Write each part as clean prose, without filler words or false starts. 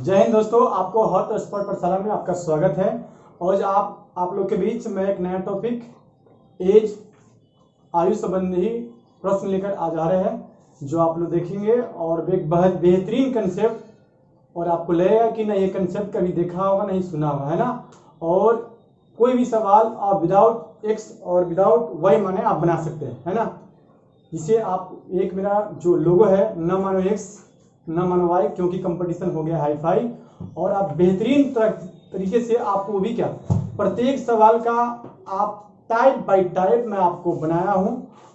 जय हिंद दोस्तों, आपको हॉट स्पॉट पाठशाला में आपका स्वागत है। आज आप लोग के बीच में एक नया टॉपिक एज आयु संबंधी प्रश्न लेकर आ जा रहे हैं जो आप लोग देखेंगे और एक बहुत बेहतरीन कंसेप्ट, और आपको लगेगा कि नहीं ये कंसेप्ट कभी देखा होगा नहीं सुना होगा, है ना। और कोई भी सवाल आप विदाउट एक्स और विदाउट वाई माने आप बना सकते हैं, है ना। जिसे आप एक मेरा जो लोगो है न मानो एक्स न मानो वाई, क्योंकि कंपटीशन हो गया हाई फाई, और आप बेहतरीन तरीके से आपको वो भी क्या प्रत्येक सवाल का आप टाइप बाय टाइप मैं आपको बनाया हूं,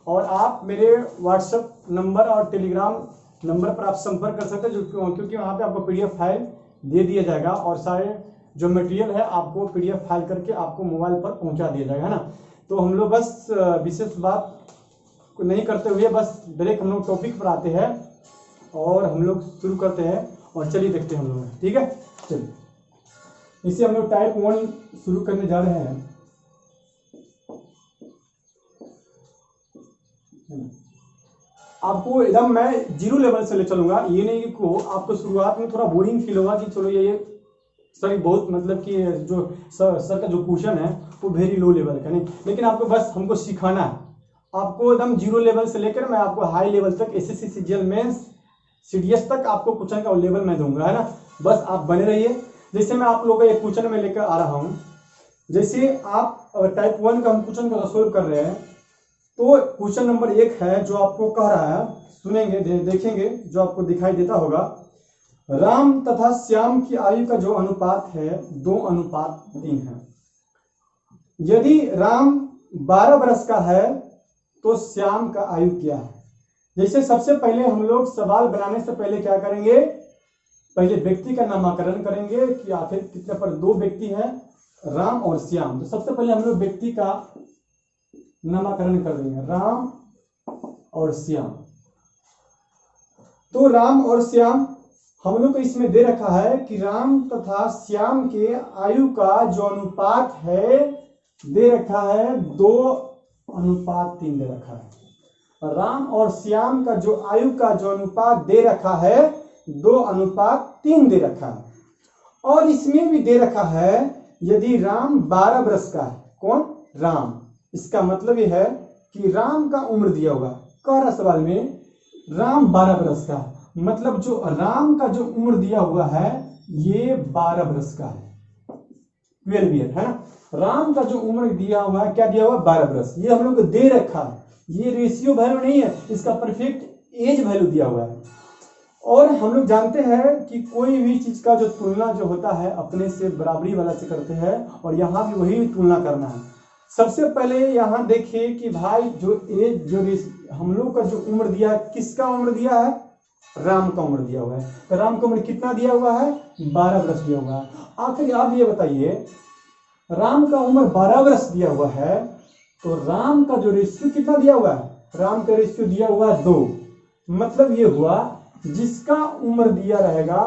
और आप मेरे व्हाट्सएप नंबर और टेलीग्राम नंबर पर आप संपर्क कर सकते हैं, क्योंकि वहाँ पे आपको पीडीएफ फाइल दे दिया जाएगा और सारे जो मटेरियल है आपको पीडीएफ फाइल करके आपको मोबाइल पर पहुँचा दिया जाएगा, है ना। तो हम लोग बस विशेष बात को नहीं करते हुए बस डायरेक्ट हम लोग टॉपिक पर आते हैं और हम लोग शुरू करते हैं। और चलिए देखते हैं हम लोग, ठीक है। चलिए इसे हम लोग टाइप 1 शुरू करने जा रहे हैं। आपको एकदम मैं जीरो लेवल से ले चलूंगा, ये नहीं कि आपको शुरुआत में थोड़ा बोरिंग फील होगा कि चलो ये सर बहुत मतलब कि जो सर का जो क्वेश्चन है वो वेरी लो लेवल का नहीं, लेकिन आपको बस हमको सिखाना है। आपको एकदम जीरो लेवल से लेकर मैं आपको हाई लेवल तक एसएससी सीजीएल मेंस सीडीएस तक आपको क्वेश्चन का लेवल मैं दूंगा, है ना। बस आप बने रहिए। जैसे मैं आप लोगों का एक क्वेश्चन में लेकर आ रहा हूँ, जैसे आप टाइप 1 का हम क्वेश्चन को सोल्व कर रहे हैं, तो क्वेश्चन नंबर 1 है जो आपको कह रहा है, सुनेंगे देखेंगे जो आपको दिखाई देता होगा। राम तथा श्याम की आयु का जो अनुपात है 2:3 है। यदि राम 12 वर्ष का है तो श्याम का आयु क्या है। जैसे सबसे पहले हम लोग सवाल बनाने से पहले क्या करेंगे, पहले व्यक्ति का नामकरण करेंगे कि आखिर कितने पर 2 व्यक्ति हैं, राम और श्याम। तो सबसे पहले हम लोग व्यक्ति का नामकरण कर देंगे, राम और श्याम। तो राम और श्याम हम लोग को इसमें दे रखा है कि राम तथा श्याम के आयु का जो अनुपात है दे रखा है 2:3 दे रखा है। राम और श्याम का जो आयु का जो अनुपात दे रखा है 2:3 दे रखा है। और इसमें भी दे रखा है यदि राम 12 वर्ष का है, कौन, राम। इसका मतलब यह है कि राम का उम्र दिया हुआ कह रहा सवाल में राम 12 वर्ष का है, मतलब जो राम का जो उम्र दिया हुआ है ये 12 वर्ष का है, 12 ईयर, है ना। राम का जो उम्र दिया हुआ है क्या दिया हुआ है, 12 वर्ष। ये हम लोग को दे रखा है, ये रेशियो वैल्यू नहीं है, इसका परफेक्ट एज वैल्यू दिया हुआ है। और हम लोग जानते हैं कि कोई भी चीज का जो तुलना जो होता है अपने से बराबरी वाला से करते हैं, और यहाँ भी वही तुलना करना है। सबसे पहले यहाँ देखिए कि भाई जो एज जो हम लोग का जो उम्र दिया है, किसका उम्र दिया है, राम का उम्र दिया हुआ है। तो राम का उम्र कितना दिया हुआ है, 12 वर्ष दिया हुआ है। आखिर आप ये बताइए, राम का उम्र 12 वर्ष दिया हुआ है तो राम का जो रेशियो कितना दिया हुआ है, राम का रेशियो दिया हुआ है 2। मतलब ये हुआ जिसका उम्र दिया रहेगा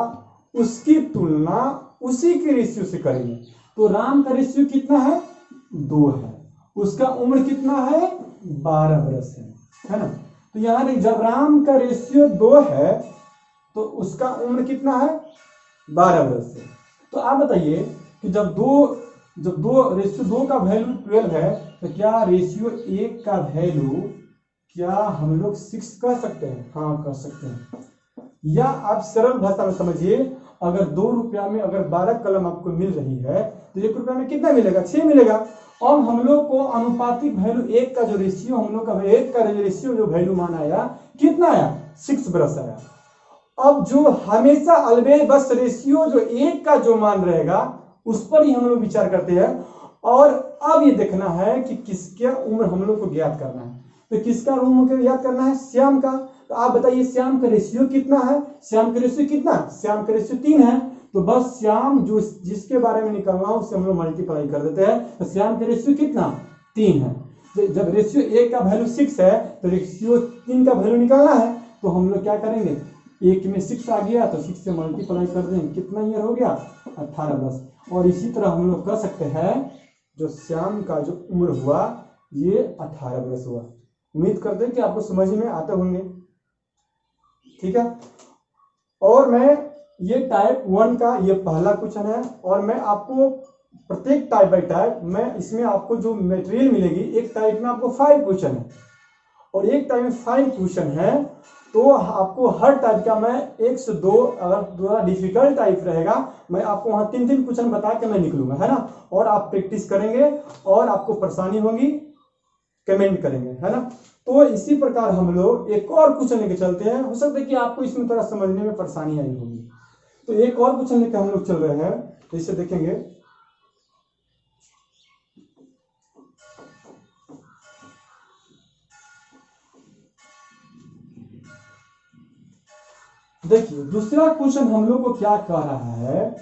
उसकी तुलना उसी के रेशियो से करेंगे। तो राम का रेशियो कितना है, 2 है, उसका उम्र कितना है, 12 वर्ष है ना। तो यहाँ जब राम का रेशियो 2 है तो उसका उम्र कितना है, 12 वर्ष है। तो आप बताइए कि जब रेशियो 2 का वैल्यू 12 है तो क्या रेशियो 1 का वैल्यू क्या हम लोग 6 कर सकते हैं, हाँ कर सकते हैं। या आप सरल भाषा में समझिए, अगर 2 रुपया में अगर 12 कलम आपको मिल रही है तो 1 रुपया में कितना मिलेगा, 6 मिलेगा। और हम लोग को अनुपातिक वैल्यू 1 का जो रेशियो हम लोग का 1 का रेशियो जो वैल्यू माना आया कितना आया, 6 वर्ष आया। अब जो हमेशा अलवेज बस रेशियो जो 1 का जो मान रहेगा उस पर ही हम लोग विचार करते हैं। और अब ये देखना है कि किसका उम्र हम लोग को ज्ञात करना है। तो किसका उम्र ज्ञात करना है, श्याम का। तो आप बताइए श्याम का रेशियो कितना है, श्याम का रेशियो कितना, श्याम का रेशियो 3 है। तो बस श्याम जो जिसके बारे में निकलना उससे हम लोग मल्टीप्लाई कर देते हैं। तो श्याम का रेशियो कितना, 3 है। तो जब रेशियो 1 का वैल्यू 6 है तो रेशियो 3 का वैल्यू निकालना है। तो हम लोग क्या करेंगे, 1 में 6 आ गया तो 6 से मल्टीप्लाई कर देंगे, कितना ईयर हो गया, 18 वर्ष। और इसी तरह हम लोग कर सकते हैं जो श्याम का जो उम्र हुआ ये 18 वर्ष हुआ। उम्मीद करते हैं कि आपको समझ में आते होंगे, ठीक है। और मैं ये टाइप 1 का ये पहला क्वेश्चन है, और मैं आपको प्रत्येक टाइप बाई टाइप मैं इसमें आपको जो मटेरियल मिलेगी, एक टाइप में आपको 5 क्वेश्चन है और एक टाइप में 5 क्वेश्चन है, तो आपको हर टाइप का मैं 1 से 2, अगर थोड़ा डिफिकल्ट टाइप रहेगा मैं आपको वहां 3-3 क्वेश्चन बता के मैं निकलूंगा, है ना। और आप प्रैक्टिस करेंगे और आपको परेशानी होगी कमेंट करेंगे, है ना। तो इसी प्रकार हम लोग एक और क्वेश्चन लेके चलते हैं। हो सकता है कि आपको इसमें थोड़ा समझने में परेशानी आई होगी, तो एक और क्वेश्चन लेके हम लोग चल रहे हैं, तो इसे देखेंगे। देखिए दूसरा क्वेश्चन हम लोग को क्या कह रहा है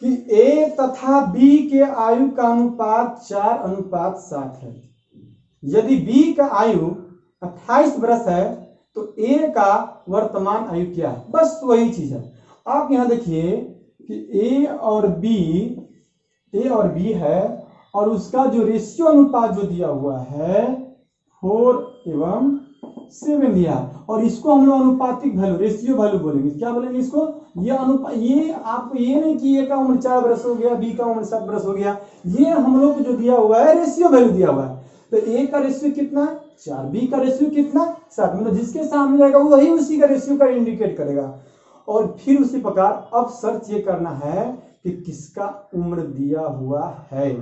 कि ए तथा बी के आयु का अनुपात 4:7 है। यदि बी का आयु 28 वर्ष है तो ए का वर्तमान आयु क्या है। बस वही चीज है। आप यहां देखिए कि ए और बी है, और उसका जो रेशियो अनुपात जो दिया हुआ है 4:7 दिया, और इसको हम लोग अनुपातिक वैल्यू, रेशियो वैल्यू बोलेंगे। क्या बोलेंगे इसको? ये आपको ये नहीं कि ए का उम्र 4 वर्ष हो गया, बी का उम्र 7 वर्ष हो गया, ये हम लोग को जो दिया हुआ है रेशियो वैल्यू दिया हुआ है। तो ए का रेशियो कितना? 4, बी का रेशियो कितना? 7। मतलब जिसके सामने रहेगा वही उसी का रेशियो का इंडिकेट करेगा। और फिर उसी प्रकार अब सर्च ये करना है कि किसका उम्र दिया हुआ है।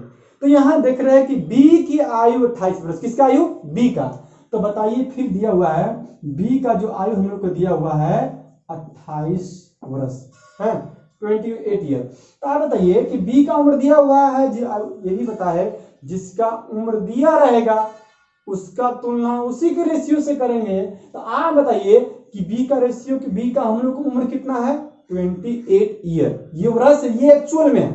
तो यहां देख रहे हैं कि बी की आयु 28 वर्ष। किसका आयु? बी का। तो बताइए फिर दिया हुआ है बी का जो आयु हम लोग को दिया हुआ है 28 वर्ष है, 28 ईयर। तो आप बताइए कि बी का उम्र दिया हुआ है, यही बता है जिसका उम्र दिया रहेगा उसका तुलना उसी के रेशियो से करेंगे। तो आप बताइए कि बी का रेशियो, कि बी का हम लोग को उम्र कितना है? 28 ईयर। ये वर्ष ये एक्चुअल में है।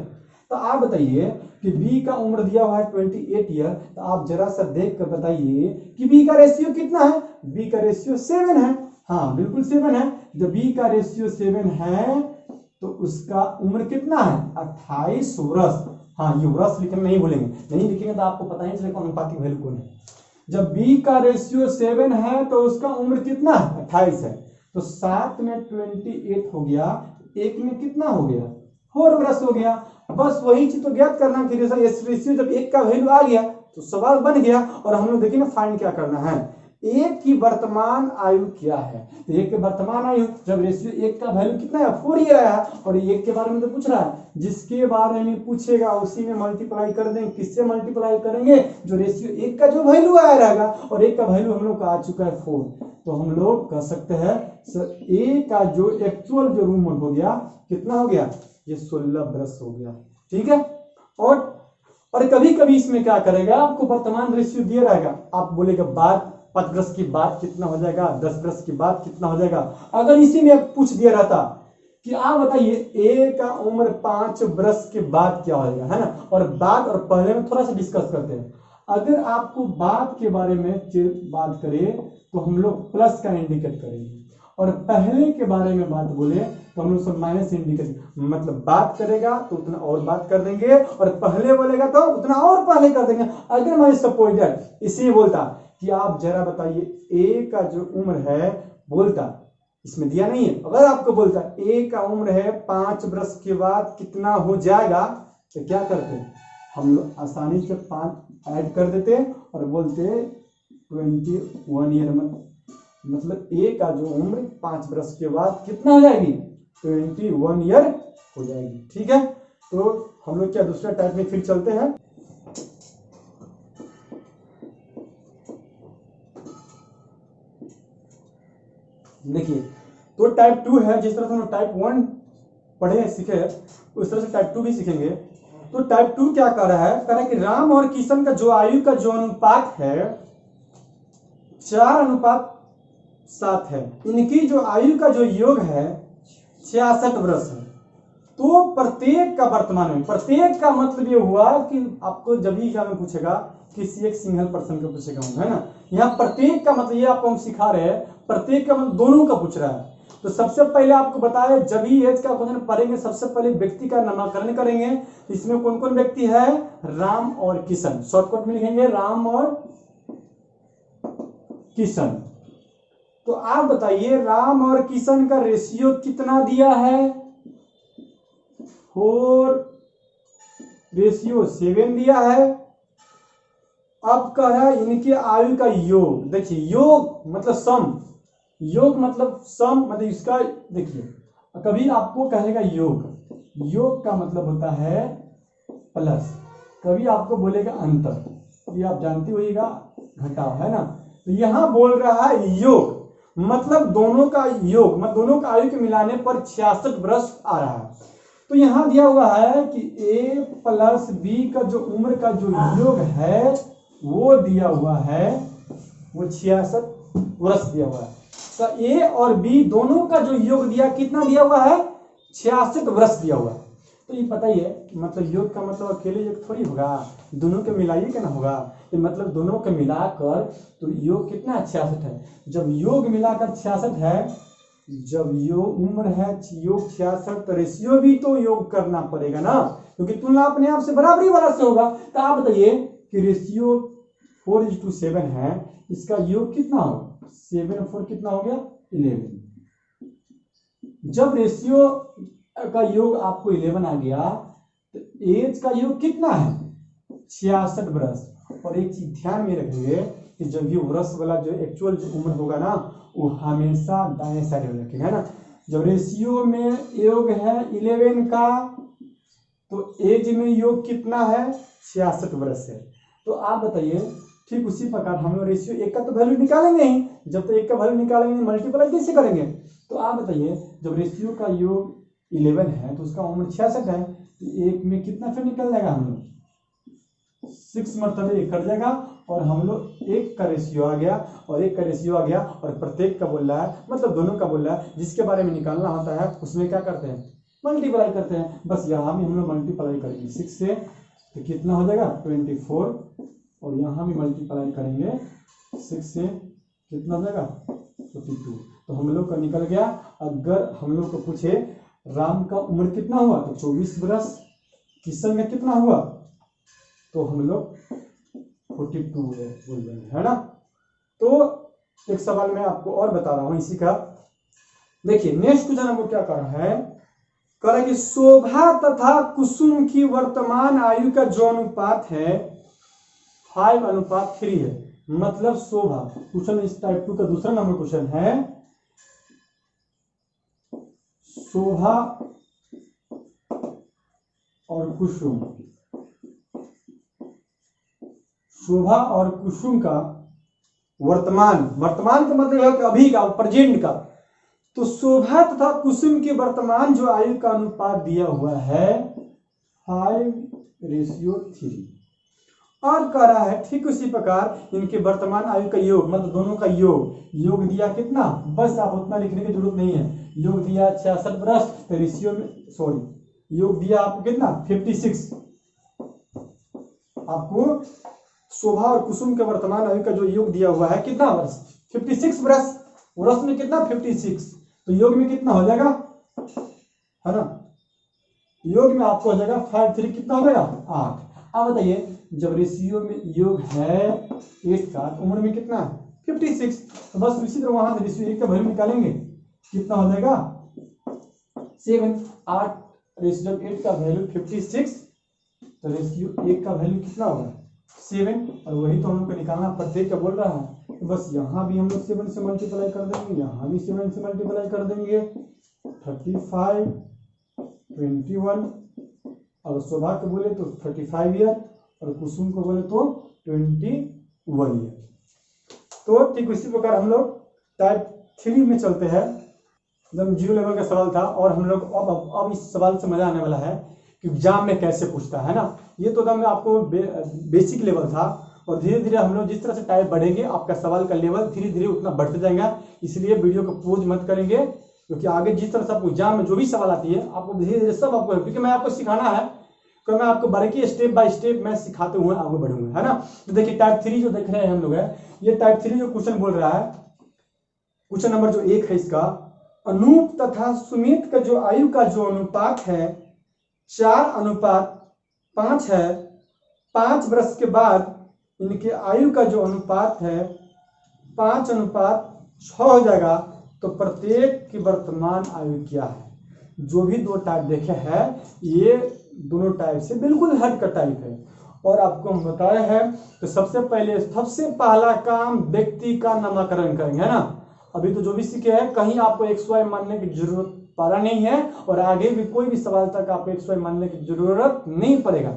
तो आप बताइए कि बी का उम्र दिया हुआ है 28 ईयर। तो आप जरा सा देख कर बताइए कि बी का रेशियो कितना है? बी का रेशियो 7 है। हाँ बिल्कुल 7 है। जब बी का रेशियो 7 है तो उसका उम्र कितना है? 28 वर्ष। हाँ ये वर्ष लिखना नहीं भूलेंगे, नहीं लिखेंगे तो आपको पता नहीं चलेगा अनुपातिक वैल्यू कौन है। जब बी का रेशियो 7 है तो उसका उम्र कितना है? 28 है। तो 7 में 28 हो गया, 1 में कितना हो गया? 4 वर्ष हो गया। बस वही चीज तो ज्ञात करना कि रेशियो जब 1 का वैल्यू आ गया तो सवाल बन गया। और हम लोग देखिए ना फाइंड क्या करना है, 1 की वर्तमान आयु क्या है। तो 1 की वर्तमान आयु जब रेशियो 1 का वैल्यू कितना है? 4 ईयर है। और 1 के बारे में तो पूछ रहा है, जिसके बारे में पूछेगा उसी में मल्टीप्लाई कर देंगे। किससे मल्टीप्लाई करेंगे? जो रेशियो 1 का जो वैल्यू आया रहेगा, और 1 का वैल्यू हम लोग का आ चुका है 4। तो हम लोग कह सकते हैं सर ए का जो एक्चुअल जो उम्र हो गया कितना हो गया? ये 16 वर्ष हो गया। ठीक है। और कभी कभी इसमें क्या करेगा, आपको वर्तमान रेशियो दिया रहेगा, आप बोलेगा बाद 5 वर्ष के बाद कितना हो जाएगा, 10 वर्ष के बाद कितना हो जाएगा। अगर इसी में पूछ दिया रहता कि आप बताइए ए का उम्र 5 वर्ष के बाद क्या हो जाएगा, है ना। और बाद और पहले में थोड़ा सा डिस्कस करते हैं। अगर आपको बाद के बारे में बात करें तो हम लोग प्लस का इंडिकेट करेंगे, और पहले के बारे में बात बोले तो हम लोग सब माइनस इंडिकेट, मतलब बात करेगा तो उतना और बात कर देंगे, और पहले बोलेगा तो उतना और पहले कर देंगे। अगर मैं सपोज इसी बोलता कि आप जरा बताइए ए का जो उम्र है, बोलता इसमें दिया नहीं है, अगर आपको बोलता ए का उम्र है 5 वर्ष के बाद कितना हो जाएगा, तो क्या करते हम लोग आसानी से 5 ऐड कर देते और बोलते 21 ईयर। मतलब ए का जो उम्र 5 वर्ष के बाद कितना हो जाएगी? 21 ईयर हो जाएगी। ठीक है। तो हम लोग क्या दूसरा टाइप में फिर चलते हैं। देखिए तो टाइप 2 है, जिस तरह से हम टाइप 1 पढ़े सीखे उस तरह से टाइप 2 भी सीखेंगे। तो टाइप 2 क्या कर रहा है? कह रहा है कि राम और किशन का जो आयु का जो अनुपात है 4:7 है। इनकी जो आयु का जो योग है 66 वर्ष है। तो प्रत्येक का वर्तमान में, प्रत्येक का मतलब ये हुआ कि आपको जब भी एग्जाम में पूछेगा किसी एक सिंगल पर्सन का पूछेगा, है ना। यहाँ प्रत्येक का मतलब ये आपको हम सिखा रहे हैं, प्रत्येक का मतलब दोनों का पूछ रहा है। तो सबसे पहले आपको बताया जब ही एज का क्वेश्चन पढ़ेंगे सबसे पहले व्यक्ति का नामकरण करेंगे। इसमें कौन कौन व्यक्ति है? राम और किशन। शॉर्टकट में लिखेंगे राम और किशन। तो आप बताइए राम और किशन का रेशियो कितना दिया है? 4:7 दिया है। अब कह रहा है इनके आयु का योग। देखिए योग मतलब सम, योग मतलब सम, मतलब इसका देखिए कभी आपको कहेगा योग, योग का मतलब होता है प्लस, कभी आपको बोलेगा अंतर, ये आप जानते होइएगा घटाव, है ना। तो यहां बोल रहा है योग मतलब दोनों का योग, मतलब दोनों का आयु के मिलाने पर 66 वर्ष आ रहा है। तो यहां दिया हुआ है कि a प्लस बी का जो उम्र का जो योग है वो दिया हुआ है, वो 66 वर्ष दिया हुआ है। तो ए और बी दोनों का जो योग दिया कितना दिया हुआ है? 66 वर्ष दिया हुआ है। तो ये पता ही है, मतलब योग का मतलब अकेले योग थोड़ी होगा, दोनों के मिलाइए के ना होगा, ये मतलब दोनों के मिलाकर तो योग कितना 66 है। जब योग मिलाकर 66 है, जब योग उम्र है योग 66, तो रेशियो भी तो योग करना पड़ेगा ना, क्योंकि तुलना अपने आप से बराबरी वाला से होगा। तो आप बताइए कि रेशियो 4:7 है, इसका योग कितना होगा? 7 और 4 कितना हो गया? 11। जब रेशियो का योग आपको 11 आ गया तो एज का योग कितना है? 66 वर्ष। और एक चीज ध्यान में रखेंगे कि जब ये वर्ष वाला जो एक्चुअल जो उम्र होगा ना वो हमेशा दाएं साइड में रखेगा, है ना। जब रेशियो में योग है 11 का तो एज में योग कितना है? 66 वर्ष है। तो आप बताइए ठीक उसी प्रकार हम लोग रेशियो 1 का तो वैल्यू निकालेंगे ही, जब तो 1 का वैल्यू निकालेंगे मल्टीप्लाई कैसे करेंगे? तो आप बताइए जब रेशियो का योग 11 है तो उसका उम्र 66 है, तो 1 में कितना फिर निकल जाएगा? हम लोग 6 मरतबे 1 कट जाएगा और हम लोग 1 का रेशियो आ गया और 1 का रेशियो आ गया और प्रत्येक का बोल रहा है, मतलब दोनों का बोल रहा है, जिसके बारे में निकालना होता है उसमें क्या करते हैं? मल्टीप्लाई करते हैं। बस यहाँ भी हम लोग मल्टीप्लाई करेंगे 6 से, तो कितना हो जाएगा? 24। और यहाँ भी मल्टीप्लाई करेंगे 6 से, कितना हो जाएगा? 42। तो हम लोग का निकल गया। अगर हम लोग को पूछे राम का उम्र कितना हुआ तो 24 वर्ष, किशन में कितना हुआ तो हम लोग 42 बोल देंगे, है ना। तो एक सवाल मैं आपको और बता रहा हूं इसी का। देखिए नेक्स्ट क्वेश्चन हमको क्या कर रहा है, कह रहा है कि शोभा तथा कुसुम की वर्तमान आयु का जो अनुपात है 5:3 है। मतलब शोभा, क्वेश्चन इस टाइप 2 का दूसरा नंबर क्वेश्चन है, शोभा और कुसुम, शोभा और कुसुम का वर्तमान, वर्तमान का मतलब है कि अभी का, प्रेजेंट का। तो शोभा तथा कुसुम के वर्तमान जो आयु का अनुपात दिया हुआ है 5:3 और कह रहा है ठीक उसी प्रकार इनके वर्तमान आयु का योग, मतलब दोनों का योग दिया कितना? बस आप उतना लिखने की जरूरत नहीं है। योग दिया 66 वर्ष, तो रेशियो में सॉरी योग दिया आपको कितना? 56। आपको शोभा और कुसुम के वर्तमान आयु का जो योग दिया हुआ है कितना वर्ष? 56 वर्ष। वर्ष में कितना? 56। तो योग में कितना हो जाएगा, है ना। योग में आपको हो जाएगा 5:3 कितना हो जाएगा? 8। अब बताइए जब रेशियो में योग है 8 का तो उम्र में कितना है? 56। तो बस इसी तरह वहां से रेशियो 1 का वैल्यू निकालेंगे, कितना हो जाएगा? 7। 8 रेशियो 8 का वैल्यू 56, तो रेशियो 1 का वैल्यू कितना होगा? 7। और वही तो हम लोग को निकालना प्रत्येक का बोल रहा है। तो बस यहाँ भी हम लोग 7 से मल्टीप्लाई कर देंगे, यहाँ भी 7 से मल्टीप्लाई कर देंगे। 35, 21, और शोभा को बोले तो 35 ईयर और कुसुम को बोले तो 21 ईयर। तो ठीक इसी प्रकार हम लोग टाइप 3 में चलते हैं। एकदम 0 लेवल का सवाल था और हम लोग अब इस सवाल से मजा आने वाला है कि एग्जाम में कैसे पूछता है ना। ये तो एकदम आपको बेसिक लेवल था और धीरे धीरे हम लोग जिस तरह से टाइप बढ़ेंगे आपका सवाल का लेवल धीरे धीरे उतना बढ़ते जाएगा। इसलिए वीडियो को पोज मत करेंगे, क्योंकि आगे जिस तरह से आपको एग्जाम में जो भी सवाल आती है आपको धीरे धीरे सब आपको, क्योंकि मैं आपको सिखाना है, तो मैं आपको बारीकी स्टेप बाय स्टेप मैं सिखाते हुए आगे बढ़ूंगा, है ना। तो देखिए टाइप 3 जो देख रहे हैं हम लोग है, ये टाइप 3 जो क्वेश्चन बोल रहा है, क्वेश्चन नंबर जो 1 है इसका, अनूप तथा सुमित का जो आयु का जो अनुपात है 4:5 है। 5 वर्ष के बाद इनके आयु का जो अनुपात है 5:4 6 हो जाएगा। तो प्रत्येक की वर्तमान आयु क्या है? जो भी दो टाइप देखे हैं ये दोनों टाइप से बिल्कुल हट का टाइप है। और आपको हम बताए हैं तो सबसे पहला काम व्यक्ति का नामकरण करेंगे, है ना। अभी तो जो भी सीखे हैं कहीं आपको XY मानने की जरूरत पड़ा नहीं है, और आगे भी कोई भी सवाल तक आपको XY मानने की जरूरत नहीं पड़ेगा,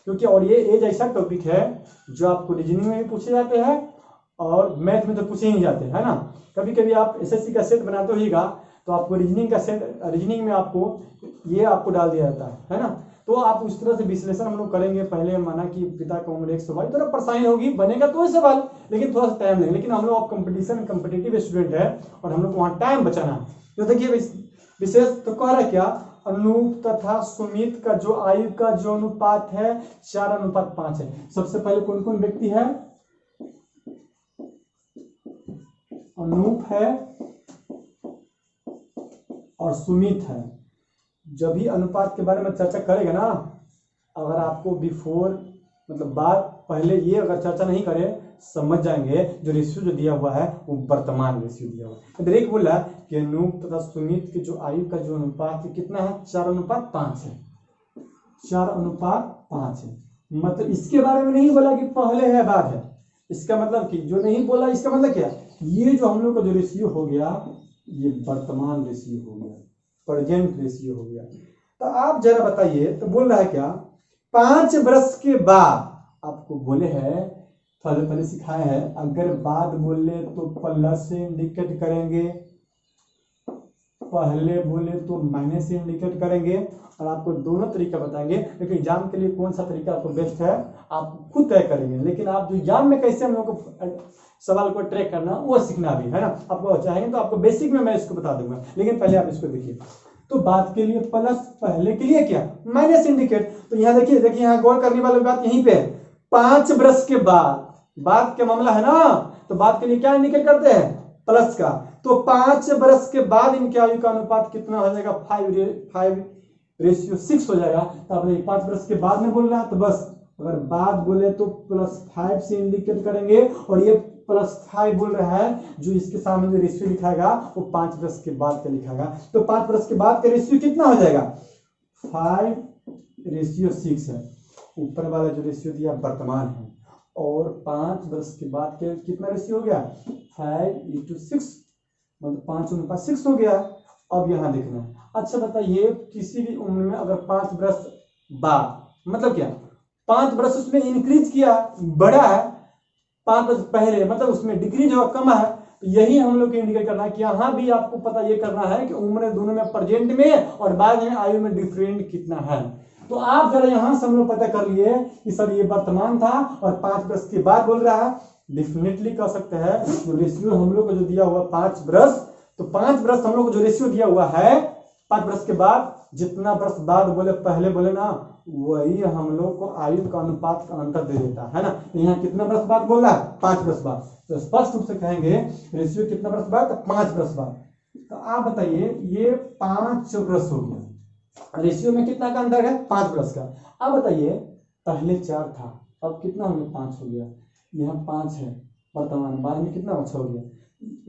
क्योंकि और ये एज ऐसा टॉपिक है जो आपको रीजनिंग में भी पूछे जाते हैं और मैथ में तो पूछे ही जाते हैं, है ना। कभी कभी आप SSC का सेट बनाते होइएगा तो आपको रीजनिंग में आपको ये आपको डाल दिया जाता है ना। तो आप उस तरह से विश्लेषण हम लोग करेंगे। पहले माना कि पिता का उम्र 122, थोड़ा परेशानी होगी, बनेगा तो ही सवाल, लेकिन थोड़ा सा टाइम लगेगा। लेकिन हम लोग कॉम्पिटिटिव स्टूडेंट है और हम लोग को वहाँ टाइम बचाना है। तो देखिए विशेष तो कह रहा है क्या, अनूप तथा सुमित का जो आयु का जो अनुपात है 4:5 है। सबसे पहले कौन कौन व्यक्ति है? अनूप है और सुमित है। जब भी अनुपात के बारे में चर्चा करेगा ना, अगर आपको बिफोर मतलब बाद पहले ये अगर चर्चा नहीं करे, समझ जाएंगे जो रेशियो जो दिया हुआ है वो वर्तमान रेशियो दिया हुआ है। इधर एक बोला कि अनूप तथा सुमित की जो आयु का जो अनुपात है कितना है? 4:5 है। 4:5 है। मतलब इसके बारे में नहीं बोला कि पहले है बाद है। इसका मतलब कि जो नहीं बोला, इसका मतलब क्या, ये जो हम लोग का जो रेशियो हो गया ये वर्तमान रेशियो हो गया, प्रेजेंट रेशियो हो गया। तो आप जरा बताइए, तो बोल रहा है क्या, 5 वर्ष के बाद आपको बोले हैं, पहले सिखाए हैं, अगर बाद बोले तो प्लस से इंडिकेट करेंगे, पहले बोले तो माइनस से इंडिकेट करेंगे, और आपको दोनों तरीका बताएंगे। लेकिन एग्जाम के लिए कौन सा तरीका आपको बेस्ट है आप खुद तय करेंगे। लेकिन आप जो एग्जाम में कैसे हम लोग को सवाल को ट्रैक करना वो सीखना भी है ना। आपको चाहेंगे तो आपको बेसिक में मैं इसको बता दूंगा, लेकिन पहले आप इसको देखिए। तो बाद के लिए प्लस, पहले के लिए क्या, माइनस इंडिकेट। तो यहाँ देखिए यहाँ गौर करने वाली बात यहीं पे है, 5 वर्ष के बाद का मामला है ना, तो बाद के लिए क्या इंडिकेट करते हैं? प्लस का। तो 5 वर्ष के बाद इनके आयु का अनुपात कितना हो जाएगा? 5:6 हो जाएगा। तो आप 5 वर्ष के बाद में बोल रहा है, तो बस अगर बाद बोले तो +5 से इंडिकेट करेंगे, और ये +5 बोल रहा है, जो इसके सामने जो रेशियो लिखाएगा वो 5 वर्ष के बाद का लिखाएगा। तो 5 वर्ष के बाद का रेशियो कितना हो जाएगा? 5:6 है। ऊपर वाला जो रेशियो दिया वर्तमान है, और 5 वर्ष के बाद के कितना रेशियो हो गया? 5:6, मतलब 5:6 हो गया। अब यहाँ देखना है। अच्छा बताइए, किसी भी उम्र में अगर 5 वर्ष बाद, मतलब क्या, 5 वर्ष उसमें इंक्रीज किया, बढ़ा है, 5 वर्ष पहले मतलब उसमें डिक्रीज हुआ, कम है, तो यही हम लोग को इंडिकेट करना है कि यहाँ भी आपको पता ये करना है कि उम्र दोनों में प्रेजेंट में और बाद में आयु में डिफरेंट कितना है। तो आप जरा यहाँ से हम लोग पता कर लिए कि सर ये वर्तमान था और 5 वर्ष के बाद बोल रहा है। डेफिनेटली कह सकते हैं जो रेशियो हम लोग को जो दिया हुआ 5 वर्ष, तो 5 वर्ष हम लोग को जो रेशियो दिया हुआ है 5 वर्ष के बाद, जितना वर्ष बाद बोले पहले बोले ना, वही हम लोग को आयु का अनुपात का अंतर दे देता है ना। तो यहाँ कितना वर्ष बाद बोल रहा है? 5 वर्ष बाद। तो स्पष्ट रूप से कहेंगे रेशियो कितना वर्ष बाद? 5 वर्ष बाद। तो आप बताइए ये 5 वर्ष हो गया, रेशियो में कितना का अंतर है? 5 वर्ष का। अब बताइए पहले 4 था, अब कितना हो गया? 5 हो गया। यहाँ 5 है वर्तमान, बाद में कितना अच्छा हो गया?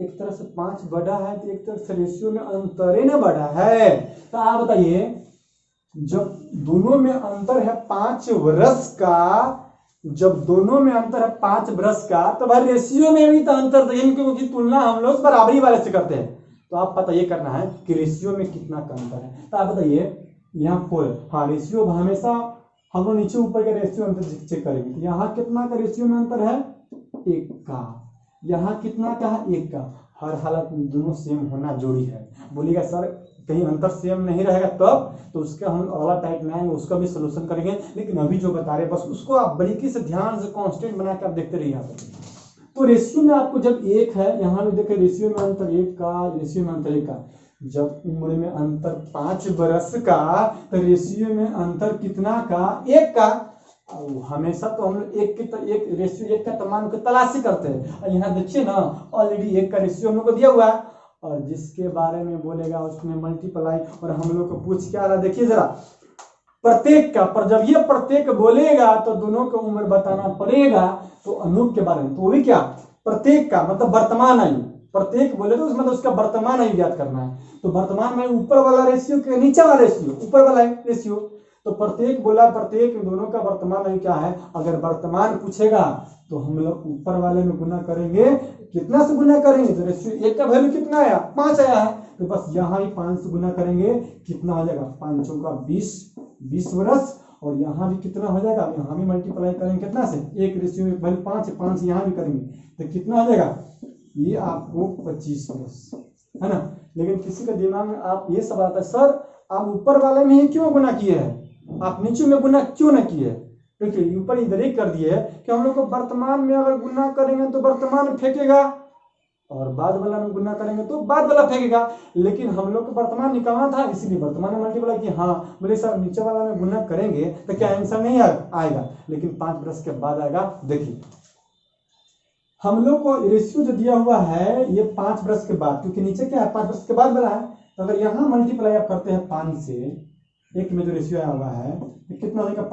एक तरह से 5 बढ़ा है, तो एक तरह से रेशियो में अंतर ही ना बढ़ा है। तो आप बताइए जब दोनों में अंतर है 5 वर्ष का, जब दोनों में अंतर है 5 वर्ष का, तो भाई रेशियो में भी तो अंतर है, क्योंकि तुलना हम लोग बराबरी वाले से करते हैं। तो आप पता ये करना है कि रेशियो में कितना का अंतर है। तो आप बताइए यहाँ 4, हाँ रेशियो हमेशा हम लोग नीचे ऊपर का रेशियो अंतर चेक करेंगे। तो यहाँ कितना का रेशियो में अंतर है? 1 का। यहाँ कितना का है? 1 का। हर हालत में दोनों सेम होना जरूरी है। बोलिएगा सर कहीं अंतर सेम नहीं रहेगा तब, तो उसका हम अगला टाइप में आएंगे, उसका भी सोल्यूशन करेंगे। लेकिन अभी जो बता रहे बस उसको आप बारीकी से ध्यान से कांस्टेंट बना के आप देखते रहिए। यहाँ तो रेशियो में आपको जब 1 है, यहाँ भी देखे रेशियो में अंतर 1 का, रेशियो में अंतर 1 का। जब उम्र में अंतर 5 वर्ष का, तो रेशियो में अंतर कितना का? 1 का। हमेशा तो हम लोग एक रेशियो 1 का मान को तलाशी करते हैं, और यहाँ देखिए ना ऑलरेडी 1 का रेशियो हम लोग को दिया हुआ है, और जिसके बारे में बोलेगा उसमें मल्टीप्लाई। और हम लोग को पूछ क्या रहा, देखिए जरा प्रत्येक का, पर जब ये प्रत्येक बोलेगा तो दोनों को उम्र बताना पड़ेगा। तो अनूप के बारे में, तो वो भी क्या, प्रत्येक का मतलब वर्तमान आयु, प्रत्येक बोले तो मतलब उसका वर्तमान आयु ज्ञात करना है। तो वर्तमान में ऊपर वाला रेशियो के नीचे वाला रेशियो, ऊपर वाला रेशियो। तो प्रत्येक बोला, प्रत्येक दोनों का वर्तमान आयु क्या है। अगर वर्तमान पूछेगा तो हम लोग ऊपर वाले में गुना करेंगे, कितना से गुना करेंगे, तो रेशियो 1 का वैल्यू कितना आया, 5 आया है, तो बस यहाँ भी 5 से गुना करेंगे, कितना हो जाएगा, 5 का 20 वर्ष। और यहाँ भी कितना हो जाएगा, यहाँ भी मल्टीप्लाई करेंगे कितना से, 1 रेशियो में वैल्यू 5 है, 5 यहाँ भी करेंगे तो कितना हो जाएगा, ये आपको 25 वर्ष, है ना। लेकिन किसी के दिमाग में आप ये सब आता है, सर आप ऊपर वाले में ही क्यों गुना किए हैं, आप नीचे में गुना क्यों ना किए। देखिए ऊपर इधर ही कर दिए कि हम लोग को वर्तमान में अगर गुना करेंगे तो वर्तमान फेंकेगा, और बाद वाला में गुना करेंगे तो बाद वाला फेंकेगा। लेकिन हम लोग को वर्तमान निकालना था, इसीलिए वर्तमान में मल्टीप्लाई किया। हाँ बोले सर नीचे वाला में गुना करेंगे तो क्या आंसर नहीं आएगा, लेकिन 5 वर्ष के बाद आएगा। देखिए हम लोग को रेशियो जो दिया हुआ है ये 5 वर्ष के बाद, क्योंकि नीचे क्या है 5 वर्ष के बाद बना है। तो अगर यहाँ मल्टीप्लाई आप करते हैं 5 से, एक में जो रेशियो आया हुआ है तो कितना हो जाएगा,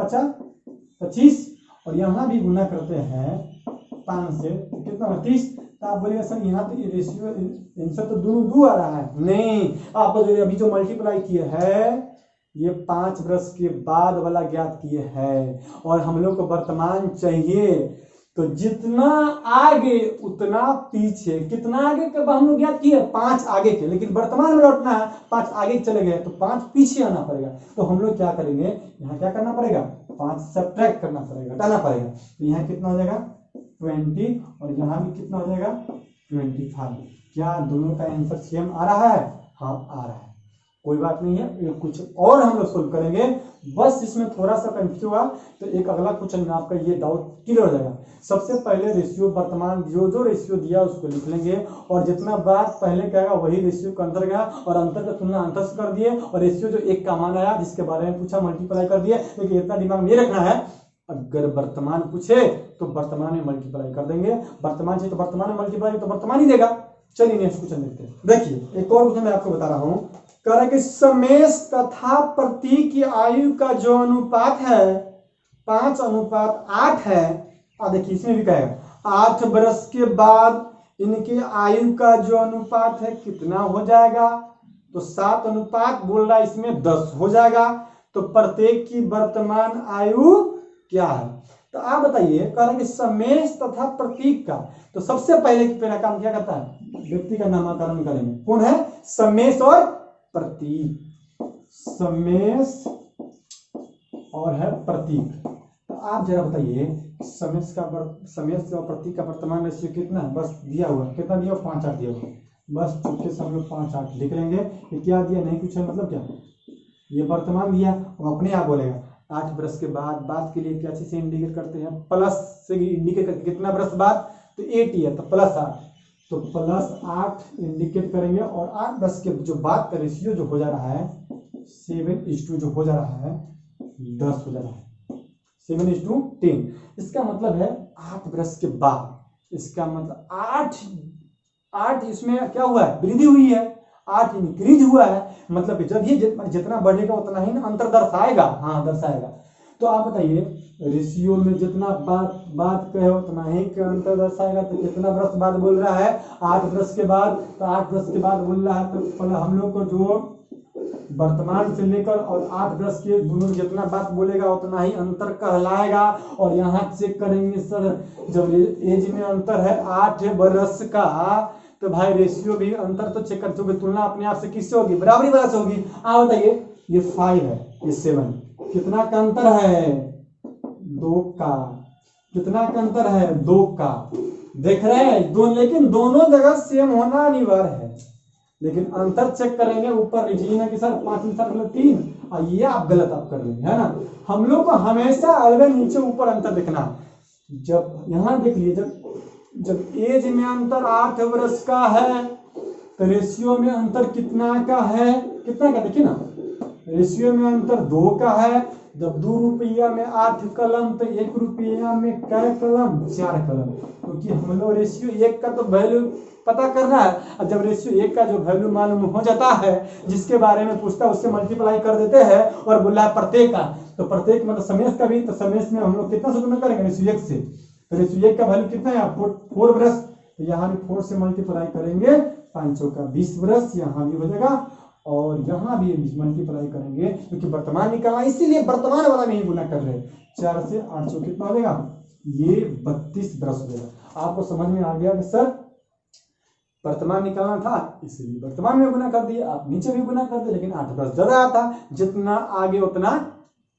25, और यहाँ भी गुना करते हैं 5 से तो कितना होगा, 30। तो आप बोलिएगा सर यहाँ तो ये रेशियो आंसर तो दोनों 2 आ रहा है। नहीं, आप अभी जो मल्टीप्लाई किए है ये 5 वर्ष के बाद वाला ज्ञात किए हैं, और हम लोग को वर्तमान चाहिए। तो जितना आगे उतना पीछे, कितना आगे का हम लोग ज्ञात किए, 5 आगे के, लेकिन वर्तमान में लौटना है, 5 आगे चले गए तो 5 पीछे आना पड़ेगा। तो हम लोग क्या करेंगे, यहाँ क्या करना पड़ेगा, 5 सब्ट्रैक्ट करना पड़ेगा, हटाना पड़ेगा। तो यहाँ कितना हो जाएगा 20, और यहाँ भी कितना हो जाएगा 25। क्या दोनों का आंसर सेम आ रहा है, हाँ आ रहा है, कोई बात नहीं है। कुछ और हम लोग सोल्व करेंगे, बस इसमें थोड़ा सा कंफ्यूज हुआ तो एक अगला क्वेश्चन में आपका ये डाउट क्लियर हो जाएगा। सबसे पहले रेशियो वर्तमान जो रेशियो दिया उसको लिख लेंगे, और जितना बात पहले कहेगा वही रेशियो का अंतर गया, और अंतर का तुलना अंतर से कर दिए, और रेशियो जो 1 का मान आया जिसके बारे में पूछा मल्टीप्लाई कर दिए। लेकिन इतना दिमाग में रखना है, अगर वर्तमान पूछे तो वर्तमान में मल्टीप्लाई कर देंगे, वर्तमान चाहिए तो वर्तमान में मल्टीप्लाई तो वर्तमान ही देगा। चलिए नेक्स्ट क्वेश्चन देखते हैं। देखिए एक और क्वेश्चन मैं आपको बता रहा हूँ, कह रहा है कि समेश तथा प्रतीक की आयु का जो अनुपात है 5:8 है। अब देखिए इसमें भी कहेगा 8 वर्ष के बाद इनके आयु का जो अनुपात है कितना हो जाएगा, तो 7:8 बोल रहा है, इसमें 10 हो जाएगा। तो प्रत्येक की वर्तमान आयु क्या है। तो आप बताइए, कह रहे हैं कि समेश तथा प्रतीक का, तो सबसे पहले पहला काम क्या करता है, व्यक्ति का नामकरण करेंगे। कौन है, समेश और प्रतीक, समेश और है प्रतीक। तो आप जरा बताइए समेश और प्रतीक का वर्तमान रेशियो कितना है, बस दिया हुआ कितना दिया, 5:8 दिया हुआ, बस चुपके से हम लोग 5:8 लिख लेंगे। ये क्या दिया, नहीं कुछ है, मतलब क्या, ये वर्तमान दिया, वो अपने आप बोलेगा 8 वर्ष के बाद। बात के लिए क्या चीज से इंडिकेट करते हैं, प्लस से इंडिकेट करते, कितना वर्ष बाद, तो 8 है तो +8, तो +8 इंडिकेट करेंगे। और 8 वर्ष के जो बात का रेशियो जो हो जा रहा है 7:2 जो हो जा रहा है 10 हो जा रहा है, 7:10। इसका मतलब है 8 वर्ष के बाद, इसका मतलब 8 इसमें क्या हुआ है, वृद्धि हुई है, 8 इंक्रीज हुआ है। मतलब जब ये जितना बढ़ेगा उतना ही अंतर दर्शाएगा, हाँ दर्शाएगा। तो आप बताइए रेशियो में जितना बात कहे उतना ही का अंतर दर्शाएगा। तो कितना वर्ष बाद बोल रहा है, 8 वर्ष के बाद, तो 8 वर्ष के बाद बोल रहा है, तो हम लोग को जो वर्तमान से लेकर और 8 वर्ष के दोनों जितना बात बोलेगा उतना ही अंतर कहलाएगा। और यहाँ चेक करेंगे सर, जब एज में अंतर है 8 वर्ष का, तो भाई रेशियो भी अंतर तो चेक कर चुके, तुलना अपने आप से किससे होगी, बराबरी वाला से होगी। आप बताइए ये 5 है, ये 7, कितना का अंतर है, 2 का, कितना का अंतर है, 2 का। देख रहे हैं दो, लेकिन दोनों जगह सेम होना अनिवार्य है, लेकिन अंतर चेक करेंगे ऊपर नीचे ना कि सर 5 में सर मतलब 3, और ये आप गलत आप कर लेंगे, है ना। हम लोग को हमेशा अलग नीचे ऊपर अंतर देखना है। जब यहाँ देख लीजिए, जब एज में अंतर 8 वर्ष का है तो रेशियो में अंतर कितना का है, कितना का, देखिए ना रेशियो में अंतर 2 का है। जब 2 रुपया में 8 कलम तो 1 रुपया में कै कलम, 4 कलम, क्योंकि हम लोग रेशियो 1 का तो वैल्यू पता करना है। और जब रेशियो 1 का जो वैल्यू मालूम हो जाता है, जिसके बारे में पूछता है उससे मल्टीप्लाई कर देते हैं, और बोला है प्रत्येक का, तो प्रत्येक मतलब समेश का भी, तो समेश में हम लोग कितना से गुना करेंगे, रेशियो 1 से। तो रेशियो 1 का वैल्यू कितना है, 4 वर्ष, तो यहाँ भी 4 से मल्टीप्लाई करेंगे 5 चौका 20 बरस, यहाँ भी हो जाएगा और यहाँ भी मल्टीप्लाई करेंगे क्योंकि वर्तमान निकालना, इसीलिए वर्तमान वाला में ही गुना कर रहे हैं। 4 से 8 चौके कितना हो जाएगा, ये 32 बरस हो जाएगा। आपको समझ में आ गया कि सर वर्तमान निकालना था इसलिए वर्तमान में गुना कर दिए, आप नीचे भी गुना कर दिए, लेकिन 8 बरस ज्यादा आता, जितना आगे उतना